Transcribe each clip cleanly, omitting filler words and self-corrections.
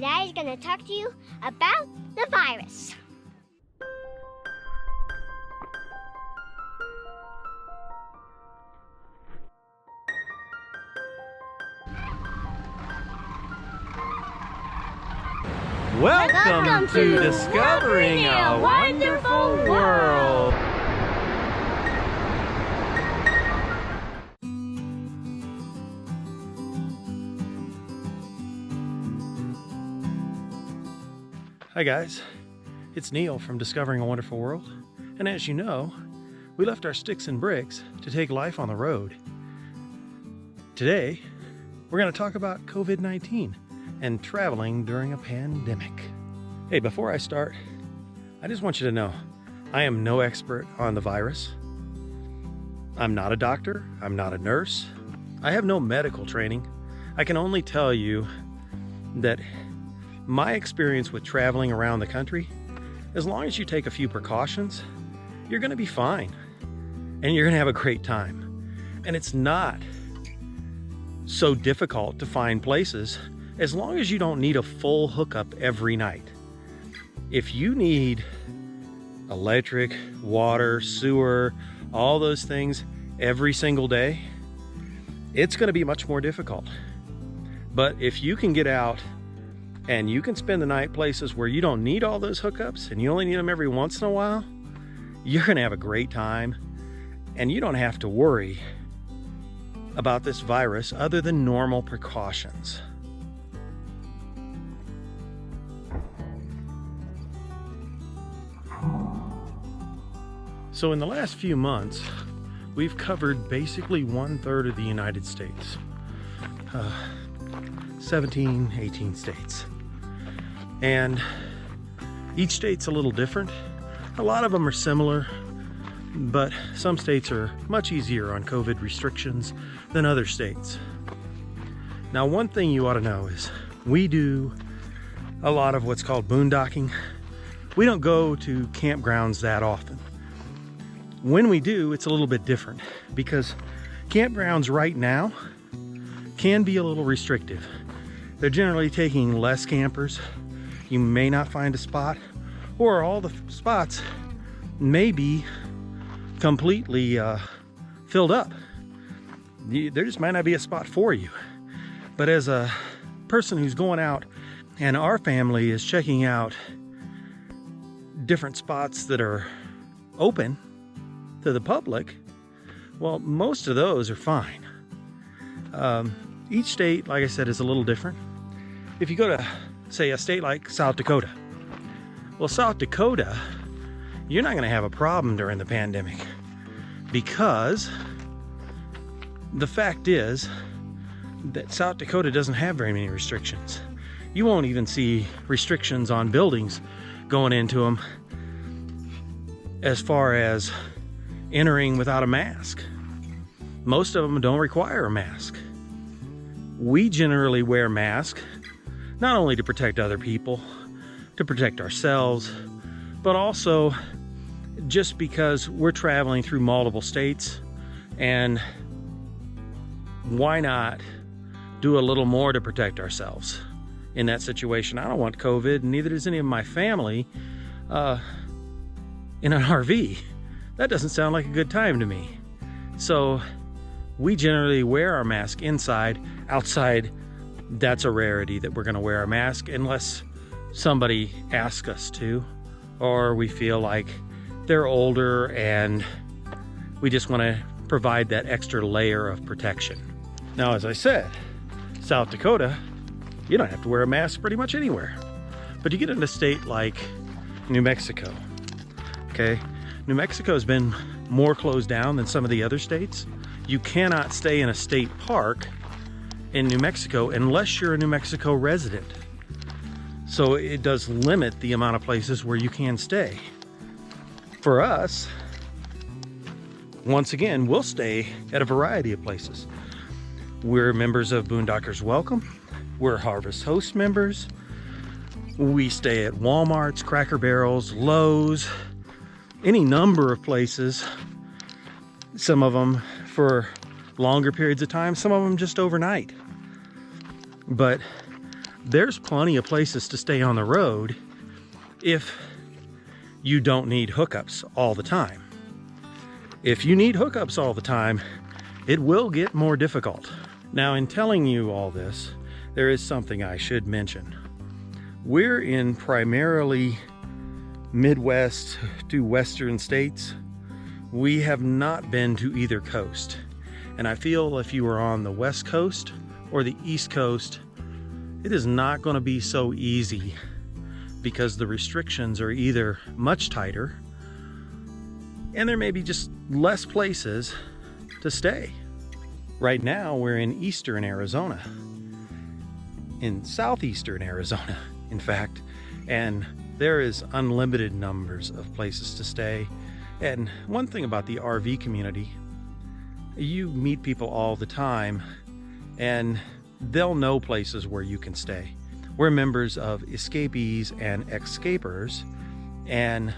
my dad is going to talk to you about the virus. Welcome to Discovering a Wonderful World. Hi guys, it's Neil from Discovering a Wonderful World, and as you know, we left our sticks and bricks to take life on the road. Today, we're going to talk about COVID-19 and traveling during a pandemic. Hey, before I start, I just want you to know, I am no expert on the virus. I'm not a doctor, I'm not a nurse, I have no medical training. I can only tell you that my experience with traveling around the country, as long as you take a few precautions, you're gonna be fine. And you're gonna have a great time. And it's not so difficult to find places as long as you don't need a full hookup every night. If you need electric, water, sewer, all those things every single day, it's gonna be much more difficult. But if you can get out and you can spend the night places where you don't need all those hookups and you only need them every once in a while, you're gonna have a great time and you don't have to worry about this virus other than normal precautions. So in the last few months, we've covered basically 1/3 of the United States. 17, 18 states. And each state's a little different. A lot of them are similar, but some states are much easier on COVID restrictions than other states. Now, one thing you ought to know is we do a lot of what's called boondocking. We don't go to campgrounds that often. When we do, it's a little bit different because campgrounds right now can be a little restrictive. They're generally taking less campers. You may not find a spot, or all the spots may be completely filled up. There just might not be a spot for you. But as a person who's going out and our family is checking out different spots that are open to the public, well, most of those are fine. Each state, like I said, is a little different. If you go to, say, a state like South Dakota, well, South Dakota, you're not going to have a problem during the pandemic because the fact is that South Dakota doesn't have very many restrictions. You won't even see restrictions on buildings going into them as far as entering without a mask. Most of them don't require a mask. We generally wear masks, not only to protect other people, to protect ourselves, but also just because we're traveling through multiple states, and why not do a little more to protect ourselves in that situation? I don't want COVID, and neither does any of my family in an RV. That doesn't sound like a good time to me. So we generally wear our mask inside. Outside, that's a rarity that we're gonna wear a mask unless somebody asks us to, or we feel like they're older and we just wanna provide that extra layer of protection. Now, as I said, South Dakota, you don't have to wear a mask pretty much anywhere. But you get in a state like New Mexico, okay? New Mexico has been more closed down than some of the other states. You cannot stay in a state park in New Mexico unless you're a New Mexico resident. So it does limit the amount of places where you can stay. For us, once again, we'll stay at a variety of places. We're members of Boondockers Welcome. We're Harvest Host members. We stay at Walmarts, Cracker Barrels, Lowe's, any number of places. Some of them for longer periods of time, some of them just overnight. But there's plenty of places to stay on the road if you don't need hookups all the time. If you need hookups all the time, it will get more difficult. Now, in telling you all this, there is something I should mention. We're in primarily Midwest to Western states. We have not been to either coast. And I feel if you are on the West Coast or the East Coast, it is not going to be so easy because the restrictions are either much tighter and there may be just less places to stay. Right now, we're in eastern Arizona, in southeastern Arizona, in fact, and there is unlimited numbers of places to stay. And one thing about the RV community, you meet people all the time and they'll know places where you can stay. We're members of Escapees and Escapers, and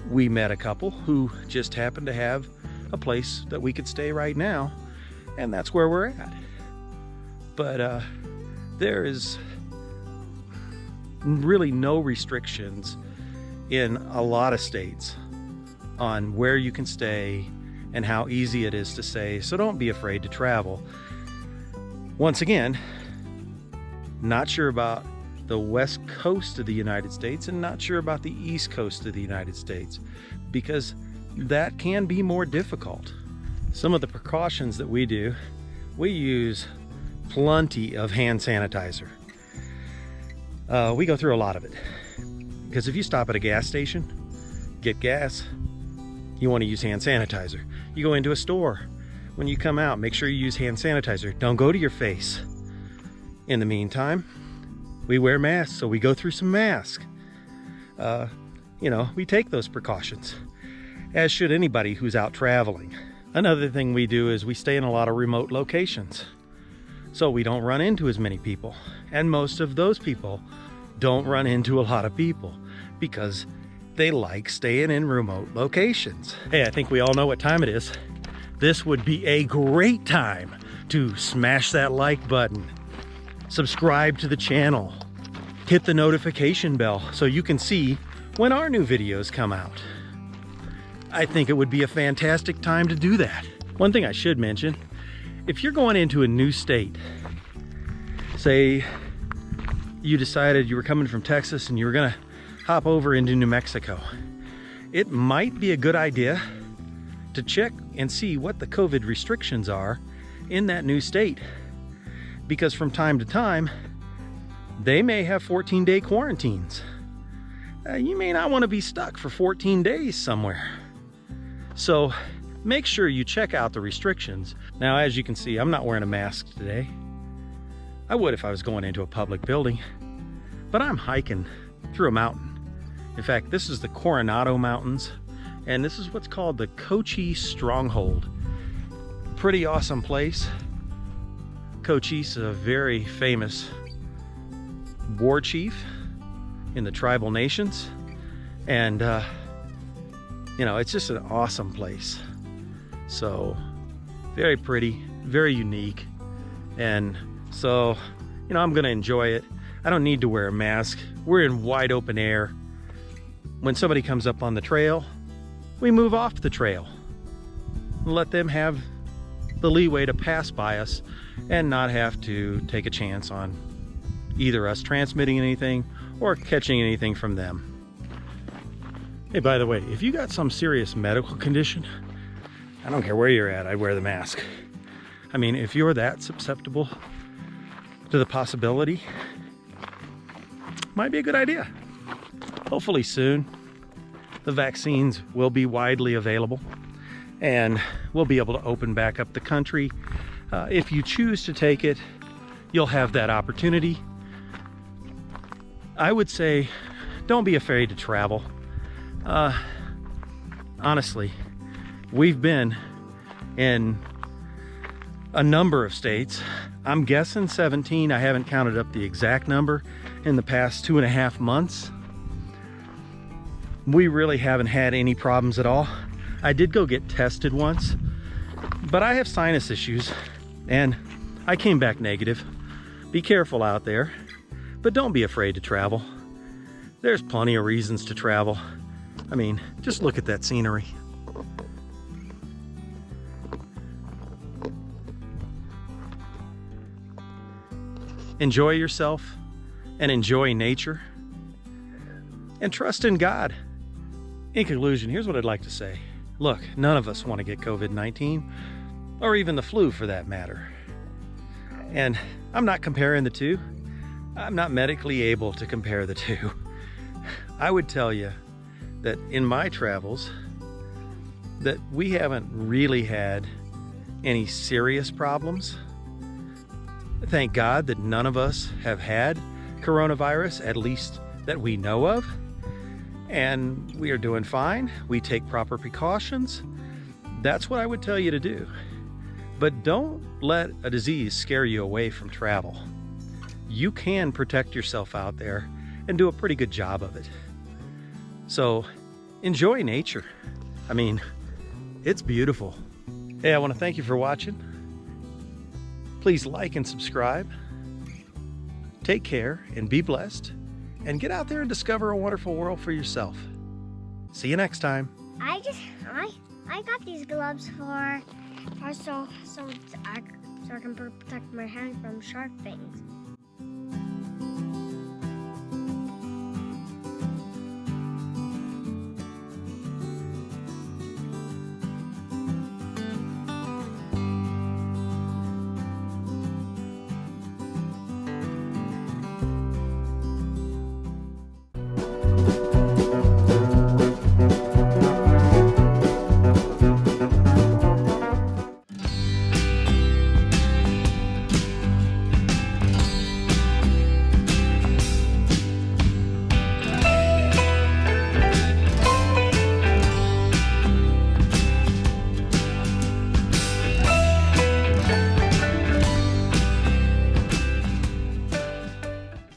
we met a couple who just happened to have a place that we could stay right now, and that's where we're at. But there is really no restrictions in a lot of states on where you can stay and how easy it is to stay, so don't be afraid to travel. Once again, not sure about the west coast of the United States and not sure about the east coast of the United States, because that can be more difficult. Some of the precautions that we do, we use plenty of hand sanitizer. We go through a lot of it, because if you stop at a gas station, get gas, you want to use hand sanitizer. You go into a store, when you come out, make sure you use hand sanitizer. Don't go to your face. In the meantime, we wear masks, so we go through some masks. We take those precautions, as should anybody who's out traveling. Another thing we do is we stay in a lot of remote locations, so we don't run into as many people. And most of those people don't run into a lot of people because they like staying in remote locations. Hey, I think we all know what time it is. This would be a great time to smash that like button, subscribe to the channel, hit the notification bell so you can see when our new videos come out. I think it would be a fantastic time to do that. One thing I should mention, if you're going into a new state, say you decided you were coming from Texas and you were gonna hop over into New Mexico, it might be a good idea to check and see what the COVID restrictions are in that new state. Because from time to time, they may have 14-day quarantines. You may not want to be stuck for 14 days somewhere. So make sure you check out the restrictions. Now, as you can see, I'm not wearing a mask today. I would if I was going into a public building, but I'm hiking through a mountain. In fact, this is the Coronado Mountains, and this is what's called the Cochise Stronghold. Pretty awesome place. Cochise is a very famous war chief in the tribal nations, and it's just an awesome place. So very pretty, very unique, and so I'm gonna enjoy it. I don't need to wear a mask. We're in wide open air. When somebody comes up on the trail, we move off the trail and let them have the leeway to pass by us and not have to take a chance on either us transmitting anything or catching anything from them. Hey, by the way, if you got some serious medical condition, I don't care where you're at, I'd wear the mask. I mean, if you're that susceptible to the possibility, might be a good idea. Hopefully soon, the vaccines will be widely available and we'll be able to open back up the country. If you choose to take it, you'll have that opportunity. I would say, don't be afraid to travel. Honestly, we've been in a number of states. I'm guessing 17. I haven't counted up the exact number in the past 2.5 months. We really haven't had any problems at all. I did go get tested once, but I have sinus issues and I came back negative. Be careful out there, but don't be afraid to travel. There's plenty of reasons to travel. I mean, just look at that scenery. Enjoy yourself and enjoy nature and trust in God. In conclusion, here's what I'd like to say. Look, none of us want to get COVID-19 or even the flu for that matter. And I'm not comparing the two. I'm not medically able to compare the two. I would tell you that in my travels that we haven't really had any serious problems. Thank God that none of us have had coronavirus, at least that we know of. And we are doing fine. We take proper precautions. That's what I would tell you to do. But don't let a disease scare you away from travel. You can protect yourself out there and do a pretty good job of it. So enjoy nature. I mean, it's beautiful. Hey, I want to thank you for watching. Please like and subscribe. Take care and be blessed. And get out there and discover a wonderful world for yourself. See you next time. I got these gloves so I can protect my hand from sharp things.